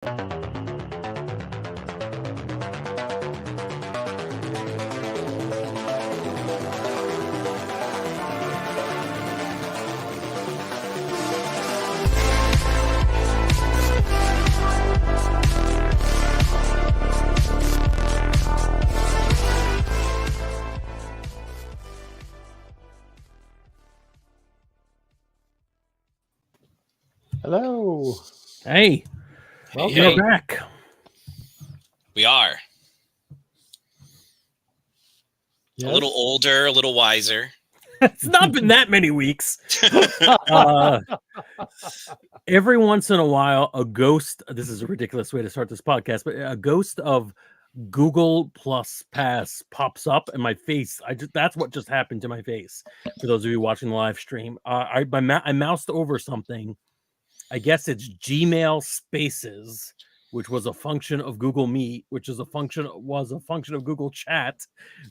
Hello. Hey, Hey, you're hey. back. We are. Yes? A little older, a little wiser. It's not been that many weeks. Every once in a while, a ghost, this is a ridiculous way to start this podcast, but a ghost of Google Plus Pass pops up in my face. That's what just happened to my face. For those of you watching the live stream, I moused over something. I guess it's Gmail Spaces, which was a function of Google Meet, which was a function of Google Chat,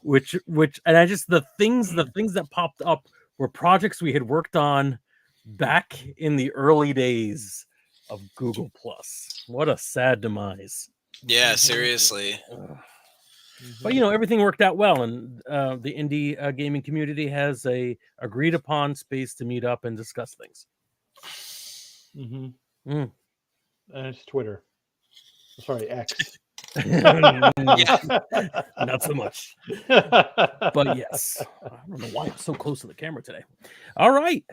which and I just the things that popped up were projects we had worked on back in the early days of Google Plus. What a sad demise. Yeah, seriously. But everything worked out well, and the indie gaming community has a agreed upon space to meet up and discuss things. And it's Twitter. Sorry, X. Not so much. But yes. I don't know why I'm so close to the camera today. All right.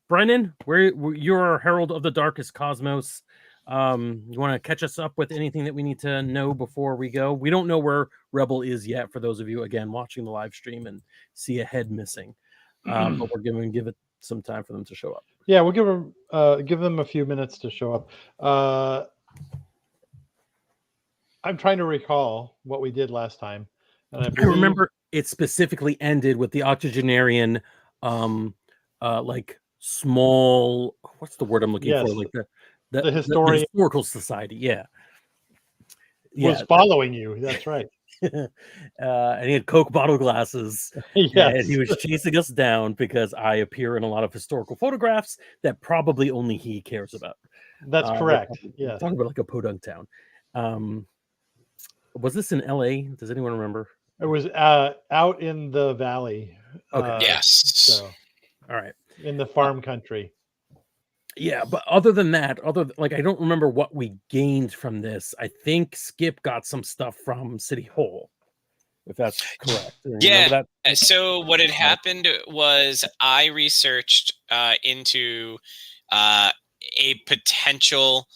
Brennan, you're Herald of the Darkest Cosmos. You want to catch us up with anything that we need to know before we go? We don't know where Rebel is yet, for those of you, again, watching the live stream and see a head missing. But we're going to give it some time for them to show up. Yeah, we'll give them a few minutes to show up. I'm trying to recall what we did last time. And I remember it specifically ended with the octogenarian, like small, what's the word I'm looking for? Like the historical society. Yeah. Was following you. That's right. And he had Coke bottle glasses. And he was chasing us down because I appear in a lot of historical photographs that probably only he cares about. That's correct. Yeah. Talking about like a podunk town. Was this in LA? Does anyone remember? It was out in the valley. Okay. Yes. So, all right. In the farm country. Yeah, but other than that, I don't remember what we gained from this. I think Skip got some stuff from City Hall, if that's correct. Yeah. So what had happened was I researched into a potential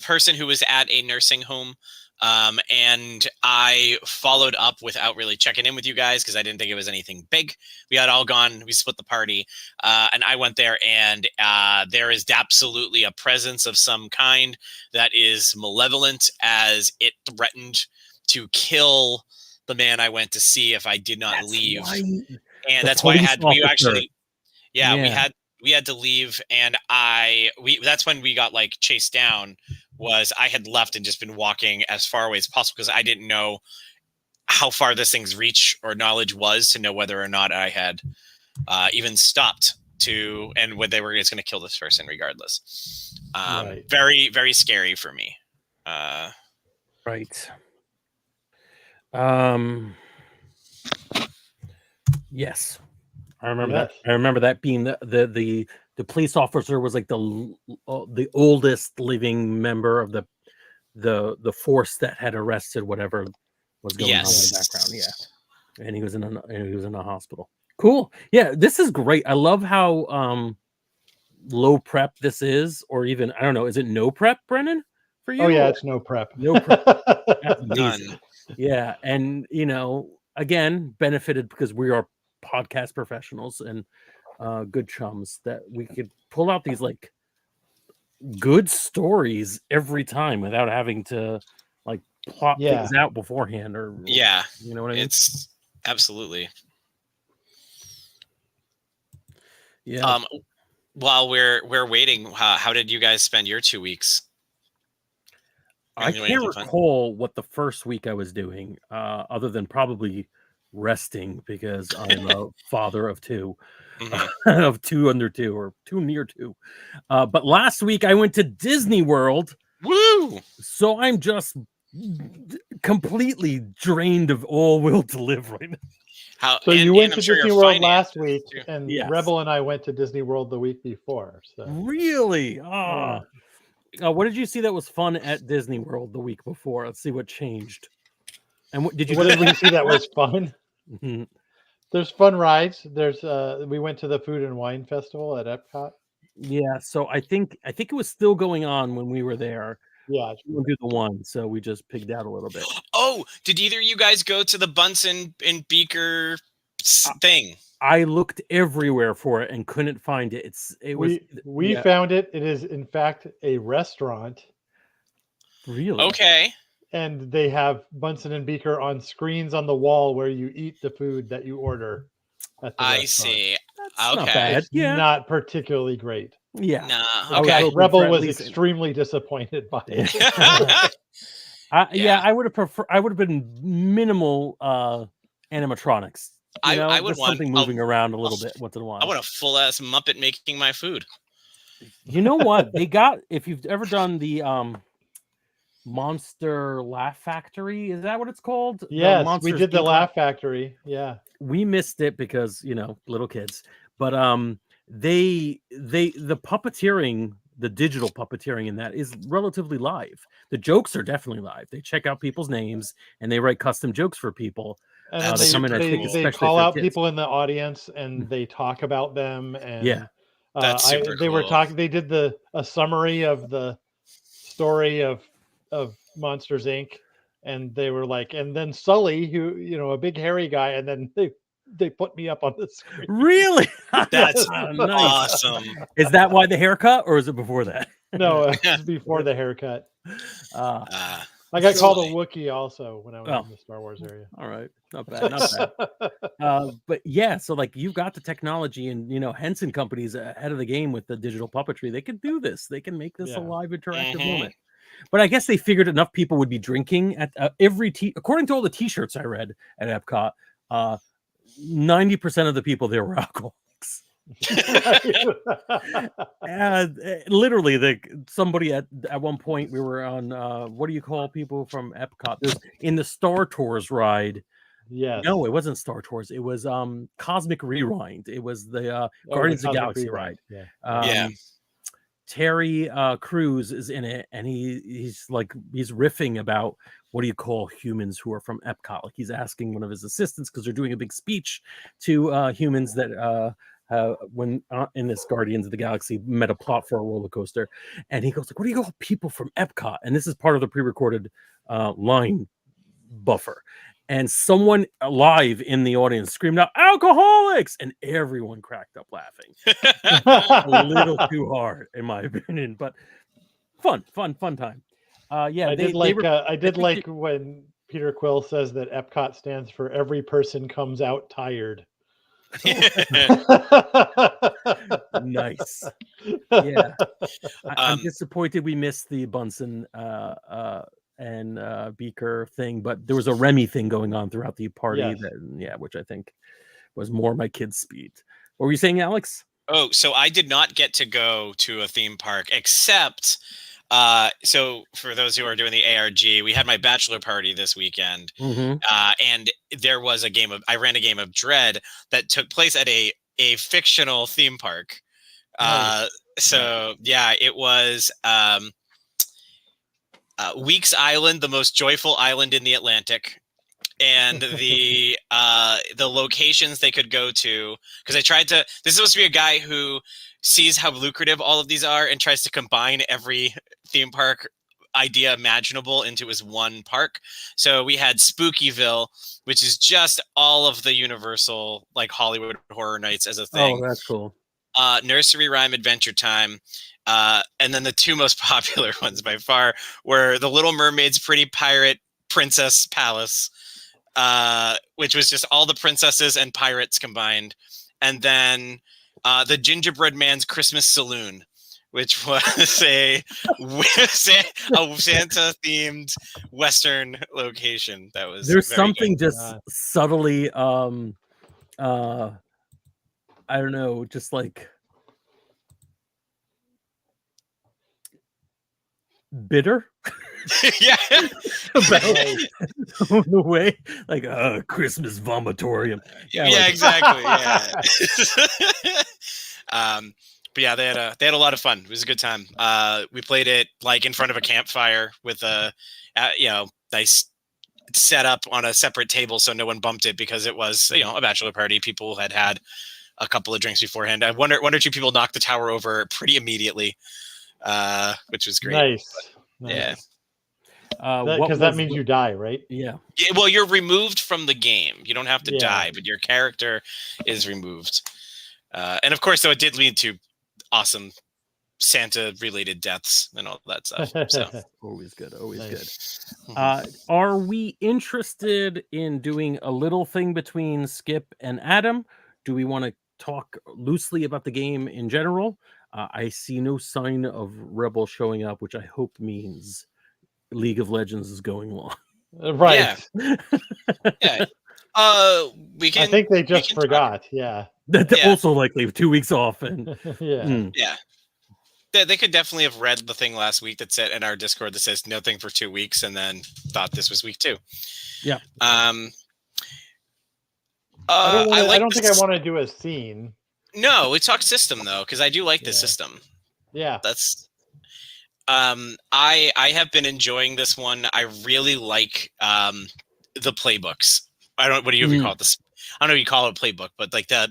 person who was at a nursing home. And I followed up without really checking in with you guys because I didn't think it was anything big. We had all gone, we split the party, and I went there, and there is absolutely a presence of some kind that is malevolent, as it threatened to kill the man I went to see if I did not leave. Why, and that's why we had to leave, and that's when we got like chased down. Was I had left and just been walking as far away as possible because I didn't know how far this thing's reach or knowledge was to know whether or not I had even stopped and whether they were just going to kill this person regardless. Right. Very, very scary for me. Right. Yes. I remember that. I remember that being the police officer was like the oldest living member of the force that had arrested whatever was going on in the background. Yeah, and he was in a hospital. Cool. Yeah, this is great. I love how low prep this is, or even I don't know. Is it no prep, Brennan? For you? Oh yeah, it's no prep. No prep. That's amazing. Yeah, and again, benefited because we are podcast professionals and good chums that we could pull out these like good stories every time without having to like plot things out beforehand or you know what I mean? It's absolutely. Yeah. While we're waiting, how did you guys spend your 2 weeks? I can't recall what the first week I was doing, other than probably resting because I'm a father of two. of 2 under 2 or 2 near 2. But last week I went to Disney World. Woo! So I'm just completely drained of all will to live right now. So you went to I'm sure Disney your World last finances, week, too. and Yes. Rebel and I went to Disney World the week before. So Really? yeah. What did you see that was fun at Disney World the week before? Let's see what changed. And what did you? What did we see that was fun? Mhm. There's fun rides. There's we went to the Food and Wine Festival at Epcot. Yeah, so I think it was still going on when we were there. Yeah, We didn't do the one, so we just pigged out a little bit. Oh, did either of you guys go to the Bunsen and Beaker thing? I looked everywhere for it and couldn't find it. We found it. It is in fact a restaurant, really Okay. and they have Bunsen and Beaker on screens on the wall where you eat the food that you order at the I restaurant. see. That's not Okay. bad. It's Yeah, not particularly great. yeah. Nah. I was Okay. hoping Rebel for at was least- extremely disappointed by it. Yeah, I would have preferred. I would have been minimal animatronics. I would just want something moving around a little bit once in a while. I want a full ass Muppet making my food. You know what? They got, if you've ever done the Monster Laugh Factory, is that what it's called? Yes, we Monsters, did the Inc. Laugh Factory. Yeah. We missed it because, little kids. But the puppeteering, the digital puppeteering in that is relatively live. The jokes are definitely live. They check out people's names and they write custom jokes for people. And That's then super they, cool. they Especially call for out kids. people in the audience and they talk about them. And Yeah. That's super they were cool. talking. They did a summary of the story of Monsters Inc. And they were like, and then Sully, who a big hairy guy, and then they put me up on the screen. Really? That's Oh, nice. awesome. Is that why the haircut, or is it before that? No, it was before the haircut. Uh, I got called a Sully. Wookiee also when I was Oh. in the Star Wars area. All right, not bad, not bad. But yeah, so like you've got the technology, and Henson Company's ahead of the game with the digital puppetry. They can do this. They can make this a Yeah. live interactive Mhm. moment. But I guess they figured enough people would be drinking at according to all the T-shirts I read at Epcot, 90% of the people there were alcoholics. And literally, somebody at one point we were on what do you call people from Epcot? There's in the Star Tours ride. Yes. No, it wasn't Star Tours. It was Cosmic Rewind. It was the Guardians of the Cosmic Galaxy Rewind, ride. Yeah. Yeah. Terry Crews is in it, and he's riffing about what do you call humans who are from Epcot. Like he's asking one of his assistants because they're doing a big speech to humans that when in this Guardians of the Galaxy meta plot for a roller coaster, and he goes like, "What do you call people from Epcot?" And this is part of the pre-recorded line buffer. And someone live in the audience screamed out, "Alcoholics!" And everyone cracked up laughing. A little too hard, in my opinion, but fun time. Yeah, I did like when Peter Quill says that Epcot stands for every person comes out tired. Nice. Yeah, I'm disappointed we missed the Bunsen and Beaker thing, but there was a Remy thing going on throughout the party. Yes. Which I think was more my kids' speed. What were you saying, Alex? Oh, so I did not get to go to a theme park except so for those who are doing the ARG, we had my bachelor party this weekend. And there was I ran a game of Dread that took place at a fictional theme park. Nice. So yeah, it was Weeks Island, the most joyful island in the Atlantic. And the locations they could go to, because I tried to. This is supposed to be a guy who sees how lucrative all of these are and tries to combine every theme park idea imaginable into his one park. So we had Spookyville, which is just all of the Universal like Hollywood Horror Nights as a thing. Oh, that's cool. Nursery Rhyme Adventure Time. And then the two most popular ones by far were The Little Mermaid's Pretty Pirate Princess Palace, which was just all the princesses and pirates combined. And then the Gingerbread Man's Christmas Saloon, which was a Santa-themed Western location. That was There's very something good. just subtly I don't know, just like bitter Yeah. about Right. the way, like Christmas vomitorium. Yeah, Yeah, like, exactly. Yeah. But yeah, they had a lot of fun. It was a good time. We played it like in front of a campfire with a nice setup on a separate table so no one bumped it because it was a bachelor party. People had a couple of drinks beforehand. I one or two people knocked the tower over pretty immediately, which was great. Nice. Yeah. what Because that was means the- you die, right? yeah. Yeah, well, you're removed from the game. You don't have to Yeah. die, but your character is removed. And of course, though, it did lead to awesome Santa-related deaths and all that stuff. So, Always good, always Nice. good. Are we interested in doing a little thing between Skip and Adam? Do we want to talk loosely about the game in general? I see no sign of Rebel showing up, which I hope means League of Legends is going long. Right. yeah. We can. I think they we just can talk. forgot. Yeah. That's Yeah. also likely 2 weeks off, and Yeah. Yeah. They could definitely have read the thing last week that said in our Discord that says nothing for 2 weeks, and then thought this was week 2. Yeah. I don't think I want to do a scene. No, we talk system though, because I do like the Yeah. system. Yeah. That's I have been enjoying this one. I really like the playbooks. What do you call it? This I don't know if you call it a playbook, but like that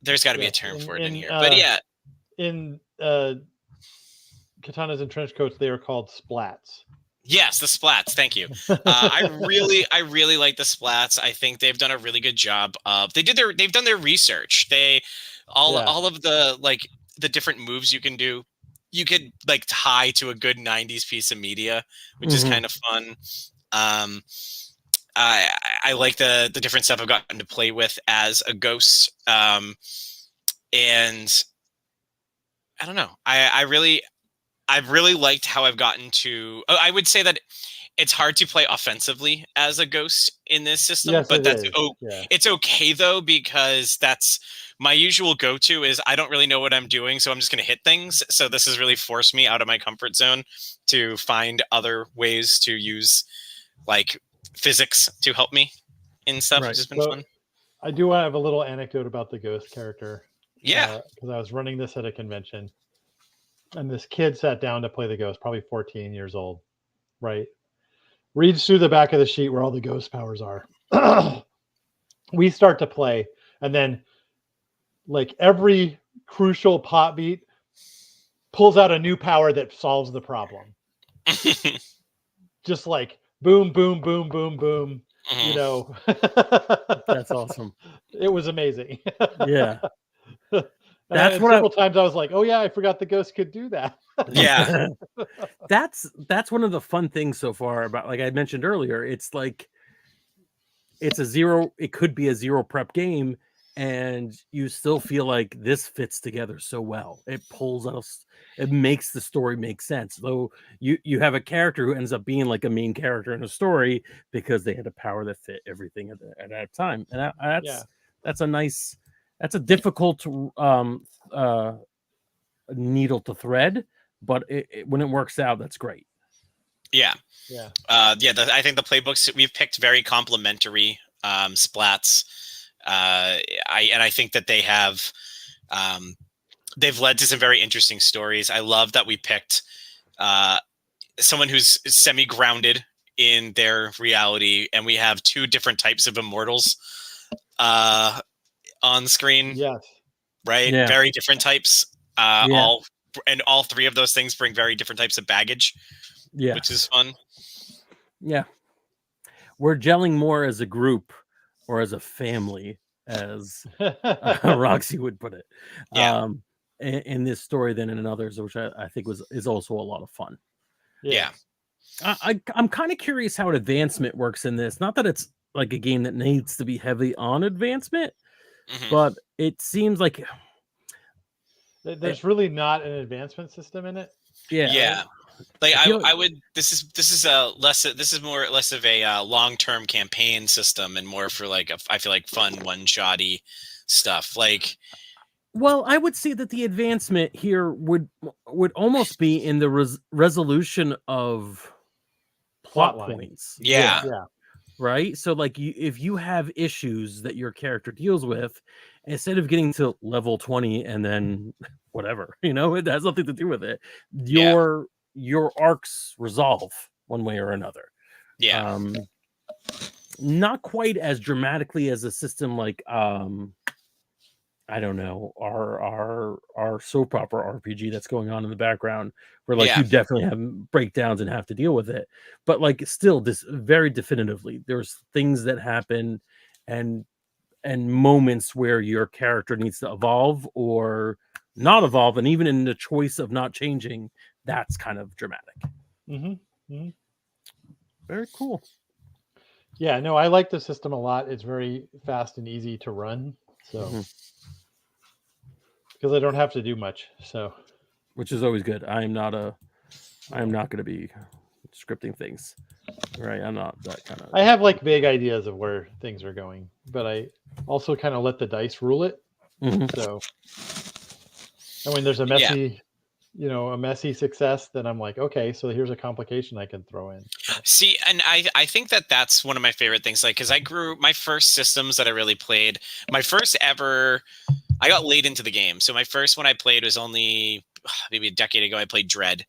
there's got to be a term for it in here. But yeah. In Katanas and Trench Coats, they are called splats. Yes, the splats. Thank you. I really like the splats. I think they've done a really good job of. They've done their research. All of the the different moves you can do. You could like tie to a good 90s piece of media, which is kind of fun. I like the different stuff I've gotten to play with as a ghost. And I don't know. I've really liked how I've gotten to. I would say that it's hard to play offensively as a ghost in this system, Yes, but it is. Yeah. it's okay though, because that's my usual go-to is I don't really know what I'm doing, so I'm just going to hit things. So this has really forced me out of my comfort zone to find other ways to use like physics to help me in stuff, Right. which has been fun. I do have a little anecdote about the ghost character. Yeah. Because I was running this at a convention, and this kid sat down to play the ghost, probably 14 years old, right? Reads through the back of the sheet where all the ghost powers are. We start to play, and then like every crucial pot beat pulls out a new power that solves the problem. Just like boom, boom, boom, boom, boom. You know, That's awesome. It was amazing. Yeah. That's several times I was like, oh yeah, I forgot the ghost could do that. Yeah. That's one of the fun things so far about, like I mentioned earlier, it's like it could be a zero prep game, and you still feel like this fits together so well. It pulls us, it makes the story make sense. Though you have a character who ends up being like a main character in a story because they had a power that fit everything at that time. And that's a difficult needle to thread, but when it works out, that's great. Yeah. Yeah. I think the playbooks we've picked very complementary splats. I think that they have they've led to some very interesting stories. I love that we picked someone who's semi-grounded in their reality, and we have 2 different types of immortals on screen. Yes. Right? Yeah. Very different types. All 3 of those things bring very different types of baggage. Yeah. Which is fun. Yeah. We're gelling more as a group or as a family, as Roxy would put it. Yeah. In this story than in others, which I think is also a lot of fun. Yeah. I'm kind of curious how advancement works in this. Not that it's like a game that needs to be heavy on advancement, but it seems like there's really not an advancement system in it. Yeah. Like I would. This is more or less of a long-term campaign system, and more for like I feel like fun one-shotty stuff. Like, Well, I would say that the advancement here would almost be in the resolution of plot Plotline. points. yeah, Right. So, like, if you have issues that your character deals with, instead of getting to level 20 and then whatever, it has nothing to do with it. Yeah. Your arcs resolve one way or another. yeah, Not quite as dramatically as a system like I don't know, our soap opera RPG that's going on in the background, where like Yeah. you definitely have breakdowns and have to deal with it. But like still, this very definitively, there's things that happen and moments where your character needs to evolve or not evolve, and even in the choice of not changing, that's kind of dramatic. Very cool. Yeah, no, I like the system a lot. It's very fast and easy to run. So because I don't have to do much. So which is always good. I am not going to be scripting things. Right, I'm not that kind of. I have like big ideas of where things are going, but I also kind of let the dice rule it. So, and when there's a messy, a messy success, then I'm like, okay, so here's a complication I can throw in. See, and I think that's one of my favorite things. Like, because my first systems that I really played, my first ever, I got late into the game. So my first one I played was only maybe a decade ago. I played Dread.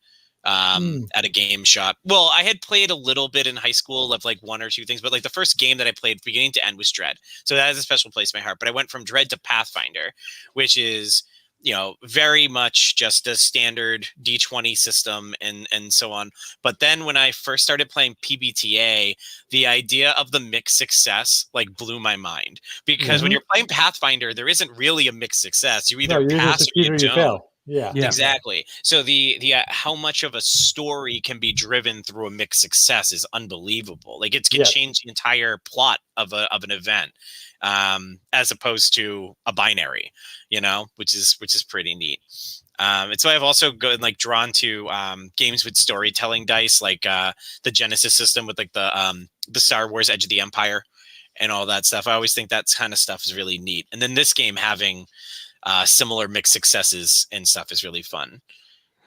At a game shop. Well, I had played a little bit in high school of like one or two things, but like the first game that I played beginning to end was Dread. So that has a special place in my heart. But I went from Dread to Pathfinder, which is, very much just a standard D20 system and so on. But then when I first started playing PBTA, the idea of the mixed success like blew my mind, because when you're playing Pathfinder, there isn't really a mixed success. You either pass or you don't. Fail. Yeah, Exactly. So the how much of a story can be driven through a mixed success is unbelievable. Like, it can change the entire plot of an event, as opposed to a binary, which is pretty neat. And so I've also drawn to games with storytelling dice, like the Genesis system with like the Star Wars Edge of the Empire and all that stuff. I always think that kind of stuff is really neat. And then this game having similar mixed successes and stuff is really fun.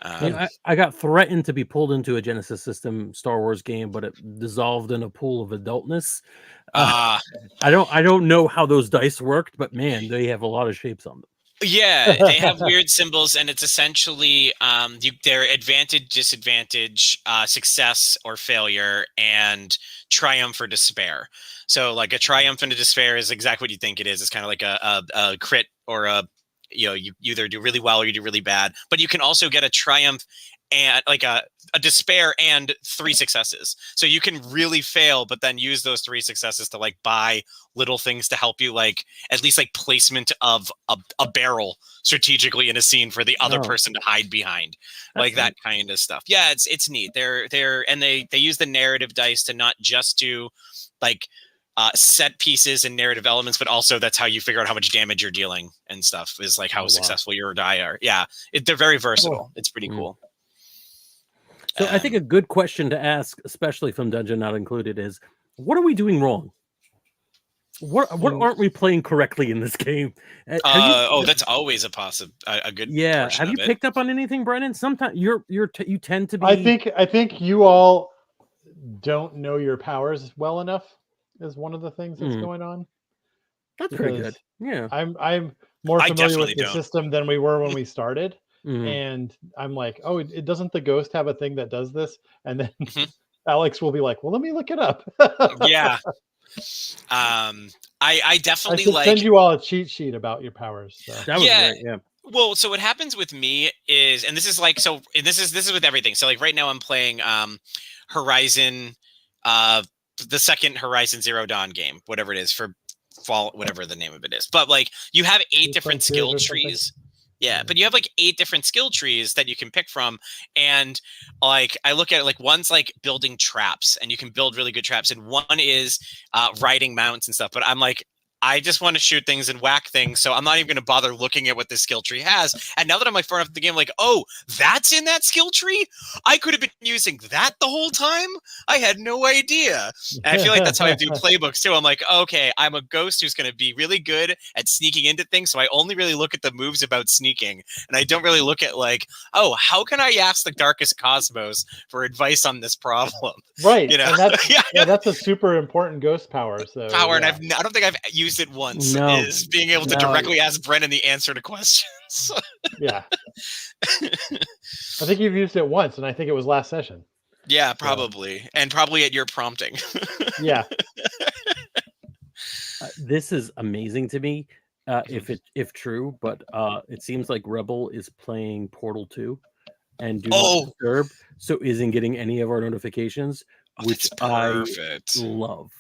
I got threatened to be pulled into a Genesis system Star Wars game, but it dissolved in a pool of adultness. I don't know how those dice worked, but man, they have a lot of shapes on them. Yeah, they have weird symbols, and it's essentially their advantage, disadvantage, success or failure, and triumph or despair. So like a triumph and a despair is exactly what you think it is. It's kind of like a crit or you either do really well or you do really bad. But you can also get a triumph and like a despair and 3 successes. So you can really fail, but then use those 3 successes to like buy little things to help you, like at least like placement of a barrel strategically in a scene for the other person to hide behind. That's like that kind of stuff. Yeah, it's neat. And they use the narrative dice to not just do like set pieces and narrative elements, but also that's how you figure out how much damage you're dealing and stuff, is like how successful your die are. Yeah, they're very versatile. It's pretty cool. So I think a good question to ask, especially from Dungeon Not Included, is what are we doing wrong? What aren't we playing correctly in this game? That's always a good yeah. Have you picked up on anything, Brennan? Sometimes you tend to be. I think you all don't know your powers well enough is one of the things that's going on. That's pretty good. Yeah, I'm more familiar with the system than we were when we started. And I'm like, oh, it doesn't the ghost have a thing that does this? And then Alex will be like, well, let me look it up. Yeah. I definitely send you all a cheat sheet about your powers. So. That was great. Yeah. Well, so what happens with me is, and this is like, so this is with everything. So like right now I'm playing Horizon, the second Horizon Zero Dawn game, whatever it is, for fall, whatever the name of it is. But like you have 8 different skill trees. Yeah, but you have like 8 different skill trees that you can pick from. And like I look at it, like one's like building traps, and you can build really good traps. And one is riding mounts and stuff. But I'm like, I just want to shoot things and whack things, so I'm not even going to bother looking at what this skill tree has. And now that I'm like far enough in the game, like, oh, that's in that skill tree? I could have been using that the whole time? I had no idea. And I feel like that's how I do playbooks too. I'm like, okay, I'm a ghost who's going to be really good at sneaking into things, so I only really look at the moves about sneaking. And I don't really look at like, oh, how can I ask the Darkest Cosmos for advice on this problem? Right. You know? And that's a super important ghost power. So And I don't think I've used it once. No. Is being able to directly ask Brennan the answer to questions. Yeah. I think you've used it once, and I think it was last session. Yeah, probably. And probably at your prompting. Yeah. This is amazing to me, if true, but it seems like Rebel is playing Portal 2 and Do Not Disturb, so isn't getting any of our notifications, which I love.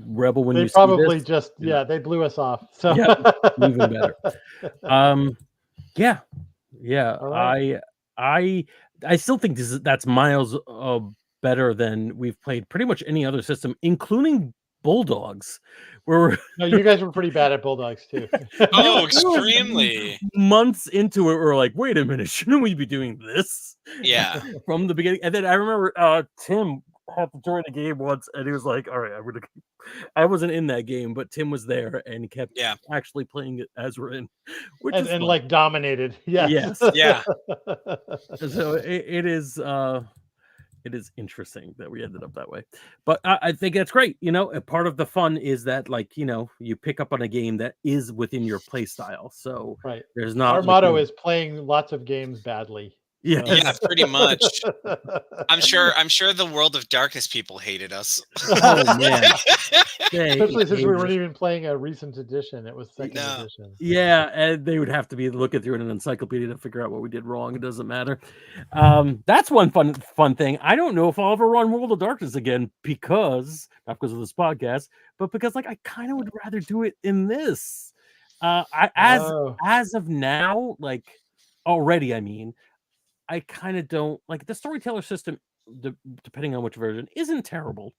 Rebel, when they you probably see this, they blew us off. So yeah, even better. Yeah. All right. I still think that's miles better than we've played pretty much any other system, including Bulldogs. Where No, you guys were pretty bad at Bulldogs too. Oh, extremely. Months into it, we're like, wait a minute, shouldn't we be doing this? Yeah. From the beginning. And then I remember Tim had to join a game once, and he was like, all right, I wasn't in that game, but Tim was there and kept actually playing it as we're in, which is and like dominated. Yes. Yeah. So it is interesting that we ended up that way, but I think that's great. A part of the fun is that, like, you pick up on a game that is within your play style. So right, there's not our motto is playing lots of games badly. Yeah, pretty much. I'm sure the World of Darkness people hated us. Oh man. Especially since we weren't even playing a recent edition. It was second edition. So. Yeah, and they would have to be looking through an encyclopedia to figure out what we did wrong. It doesn't matter. That's one fun thing. I don't know if I'll ever run World of Darkness again, not because of this podcast, but because I kind of would rather do it in this. As of now, already, I mean, I kind of don't like the storyteller system, depending on which version, isn't terrible.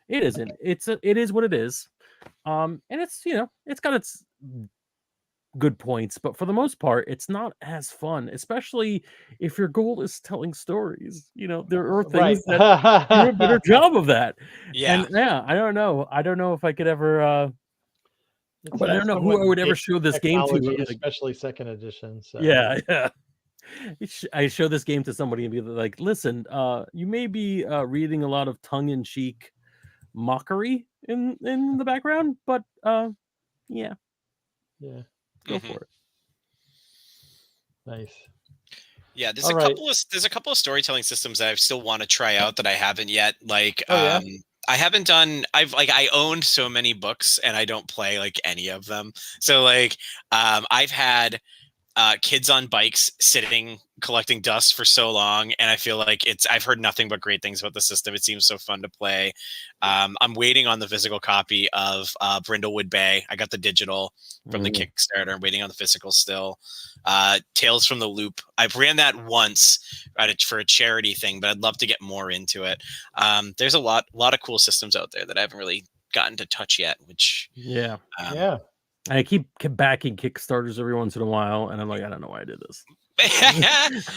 It isn't. It is what it is. And it's, it's got its good points, but for the most part, it's not as fun, especially if your goal is telling stories. There are things that do a better job of that. Yeah. And I don't know. I don't know if I could ever but I don't know who I would ever show this game to, especially second edition. So yeah. I show this game to somebody and be like, listen, you may be reading a lot of tongue-in-cheek mockery in the background, but go for it. Nice. Yeah, there's a couple of storytelling systems that I still want to try out that I haven't yet. I haven't done. I owned so many books and I don't play any of them. So I've had kids on bikes sitting collecting dust for so long, and I feel like I've heard nothing but great things about the system. It seems so fun to play. I'm waiting on the physical copy of Brindlewood Bay. I got the digital from the Kickstarter. I'm waiting on the physical still. Tales from the Loop. I've ran that once for a charity thing, but I'd love to get more into it. There's a lot of cool systems out there that I haven't really gotten to touch yet, which I keep backing Kickstarters every once in a while, and I'm like, I don't know why I did this.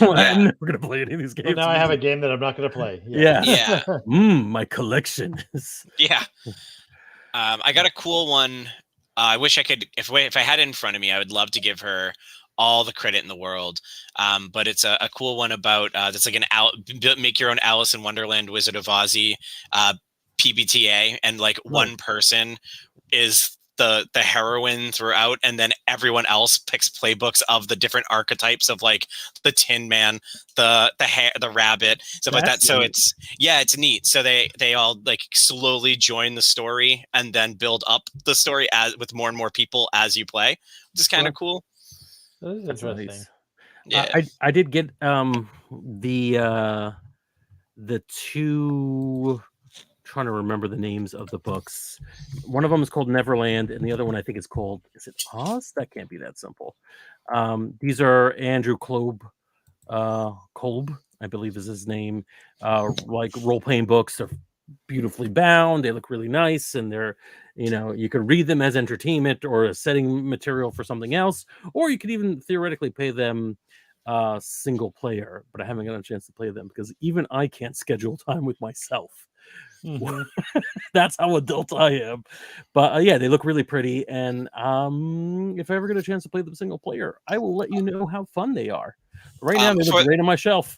I'm never gonna play any of these games. Well, now I have a game that I'm not gonna play. Yeah. My collection is. Yeah. I got a cool one. I wish I could. If I had it in front of me, I would love to give her all the credit in the world. But it's a cool one about that's like make your own Alice in Wonderland Wizard of Ozzy PBTA, and one person is the heroine throughout, and then everyone else picks playbooks of the different archetypes of the Tin Man, the rabbit, stuff like that. So it's neat. So they all slowly join the story and then build up the story with more and more people as you play, which is kind of cool. That is interesting. Nice. Yeah, I did get the two. Trying to remember the names of the books. One of them is called Neverland, and the other one I think is it Oz? That can't be that simple. These are Andrew Kolb, I believe is his name. Role-playing books. They're beautifully bound. They look really nice, and they're, you could read them as entertainment or as setting material for something else, or you could even theoretically play them single player. But I haven't gotten a chance to play them because even I can't schedule time with myself. Mhm. That's how adult I am. But yeah, they look really pretty, and if I ever get a chance to play them single player, I will let you know how fun they are. Right now, they look great on my shelf.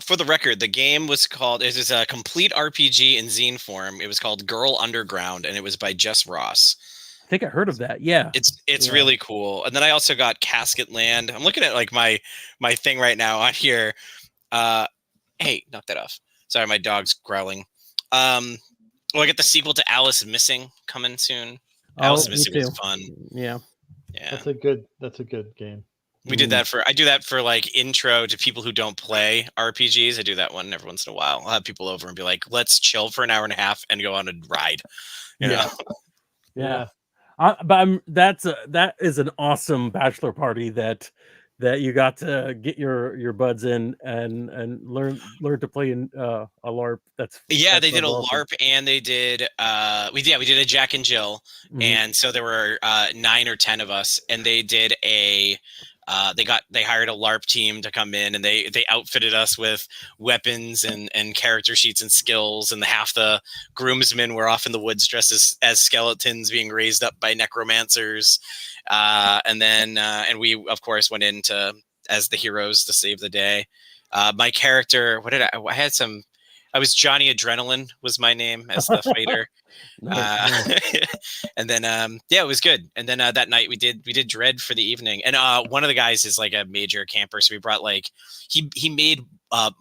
For the record, the game was called, it is a complete RPG in zine form. It was called Girl Underground, and it was by Jess Ross. I think I heard of that. Yeah. It's really cool. And then I also got Casket Land. I'm looking at like my thing right now on here. Hey, knock that off. Sorry, my dog's growling. I get the sequel to Alice Missing coming soon. Alice Missing was fun. Yeah. That's a good game. We did that I do that for like intro to people who don't play RPGs. I do that one every once in a while. I'll have people over and be like, let's chill for an hour and a half and go on a ride. You know? Yeah. But that is an awesome bachelor party that you got to get your buds in and learn to play in a LARP. They did a LARP, and they did we did a Jack and Jill, and so there were 9 or 10 of us, and they did they hired a LARP team to come in, and they outfitted us with weapons and character sheets and skills, and half the groomsmen were off in the woods dressed as skeletons being raised up by necromancers, and we of course went in as the heroes to save the day. My character, I was Johnny Adrenaline was my name as the fighter. And then it was good. And then that night we did Dread for the evening. And one of the guys is like a major camper, so we brought like he made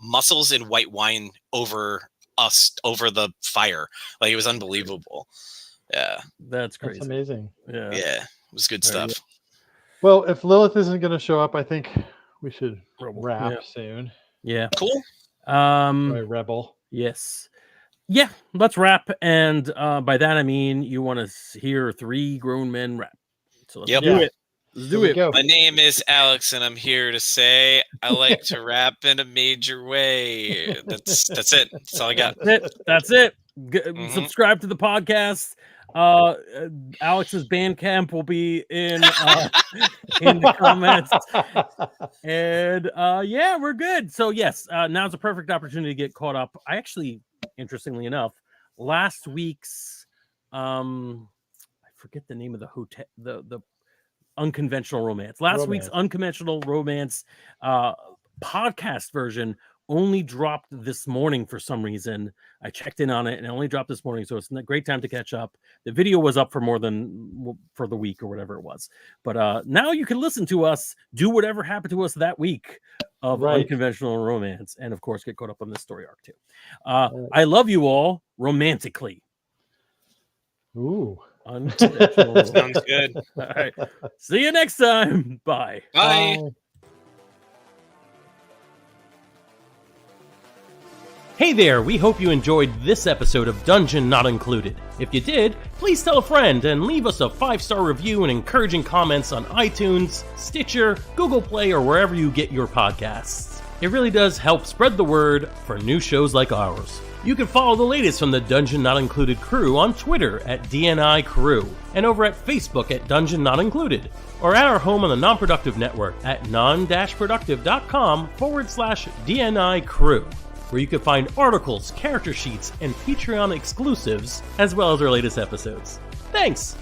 mussels and white wine over the fire. Like, it was unbelievable. Yeah, that's crazy. That's amazing. Yeah, it was good stuff. Well, if Lilith isn't going to show up, I think we should wrap soon. Yeah, cool. Rebel. Yes. Yeah, let's wrap. And by that, I mean, you want to hear 3 grown men rap. So let's do it. Let's do it. Go. My name is Alex, and I'm here to say I like to rap in a major way. That's it. That's all I got. That's it. Subscribe to the podcast. Alex's Bandcamp will be in the comments. And we're good. So yes, now's a perfect opportunity to get caught up. I actually, interestingly enough, last week's I forget the name of the hotel, the Unconventional Romance. Week's Unconventional Romance podcast version only dropped this morning for some reason. I checked in on it and it only dropped this morning, so it's a great time to catch up. The video was up for the week or whatever it was, but now you can listen to us do whatever happened to us that week of Unconventional Romance, and of course get caught up on this story arc too. I love you all romantically. Ooh, unconventional. Sounds good. All right, see you next time. Bye. Bye. Hey there, we hope you enjoyed this episode of Dungeon Not Included. If you did, please tell a friend and leave us a 5-star review and encouraging comments on iTunes, Stitcher, Google Play, or wherever you get your podcasts. It really does help spread the word for new shows like ours. You can follow the latest from the Dungeon Not Included crew on Twitter at DNI Crew and over at Facebook at Dungeon Not Included, or at our home on the Non-Productive Network at non-productive.com/DNI Crew, where you can find articles, character sheets, and Patreon exclusives, as well as our latest episodes. Thanks!